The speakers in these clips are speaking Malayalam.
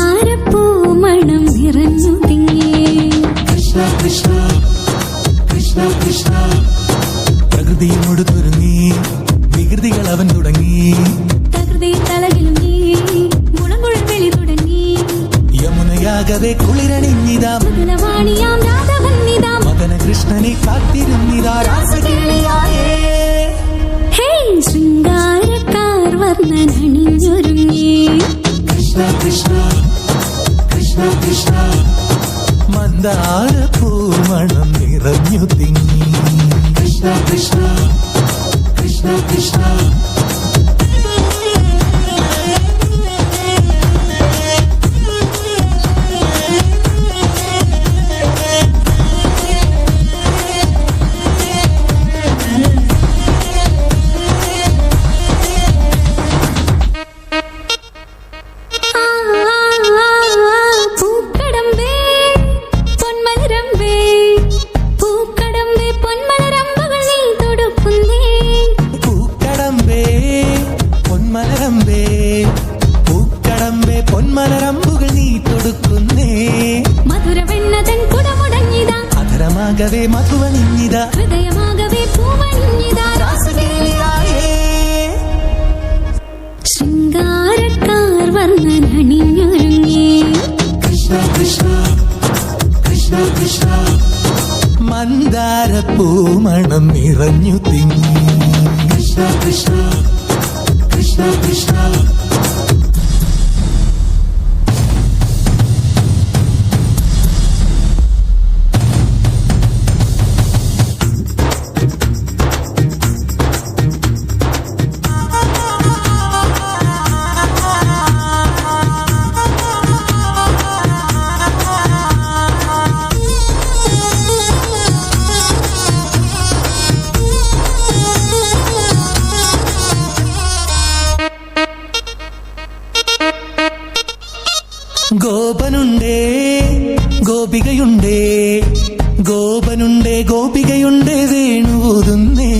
മന്ദാരപ്പൂമണം നിറഞ്ഞു തിങ്ങി പ്രകൃതിയോട് തുരുങ്ങി വികൃതികൾ അവൻ തുടങ്ങി പ്രകൃതി തലകിലുങ്ങി മുളങ്കുഴൽ വെളി തുടങ്ങി യമുനയാകവെ കുളിരണിഞ്ഞിതാ മധുരവാണിയാം രാധവന്നിതാ മദന കൃഷ്ണനെ കാത്തിരുന്നിതാ രാസകേളിയായേ ഹേ ശൃംഗാരക്കാർ വർണ്ണനണിഞ്ഞൊരുങ്ങി മന്ദാരപ്പൂമണം നിറഞ്ഞു തിങ്ങി പൊന്മലരമ്പുകൾ നീ തൊടുക്കുന്നേ മധുരവെണ്ണതൻ കുടമുടങ്ങിതാ അധരമാകവേ മധുവണിഞ്ഞിതാ ഹൃദയമാകവേ പൂവണിഞ്ഞിതാ രാസകേളിയായേ ശൃംഗാരക്കാർ വർണ്ണനണിഞ്ഞൊരുങ്ങി മന്ദാരപ്പൂമണം നിറഞ്ഞു തിങ്ങി ഗോപനുണ്ടേ ഗോപികയുണ്ടേ ഗോപനുണ്ടേ ഗോപികയുണ്ടേ വേണുപോതുന്നേ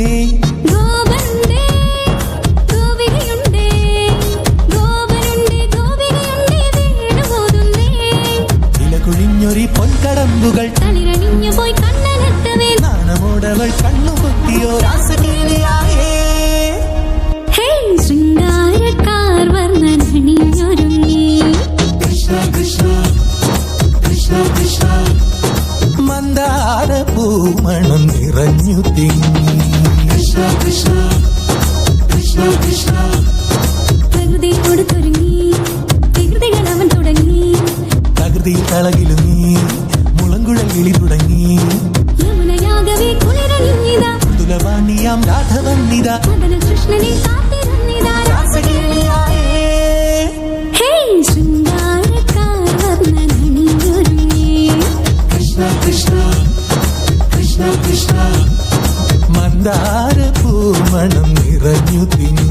ഇലകുഴിഞ്ഞൊരി പൊൻകടമ്പുകൾ പോയി കണ്ണനത്തവേ നാണമോടവൾ കണ്ണുപൊത്തിയോ രാസകേളിയായേ ഹേ ശൃംഗാരക്കാർ വർണ്ണനണിഞ്ഞൊരുങ്ങി മന്ദാരപ്പൂമണം നിറഞ്ഞു തിങ്ങി പ്രകൃതിയോട് തുരുങ്ങി വികൃതികൾ അവൻ തുടങ്ങി പ്രകൃതി തളകിലുങ്ങി മുളങ്കുഴൽ വിളി തുടങ്ങി യമുനയാകവേ കുളിരണിഞ്ഞിതാ മൃദുലവാണിയാം രാധവന്നിതാ മദന കൃഷ്ണനെ കാത്തിരുന്നിതാ രാസകേളിയായേ ഹേ ശൃംഗാരക്കാർ വർണ്ണനണിഞ്ഞൊരുങ്ങി മന്ദാരപ്പൂമണം നിറഞ്ഞു തിങ്ങി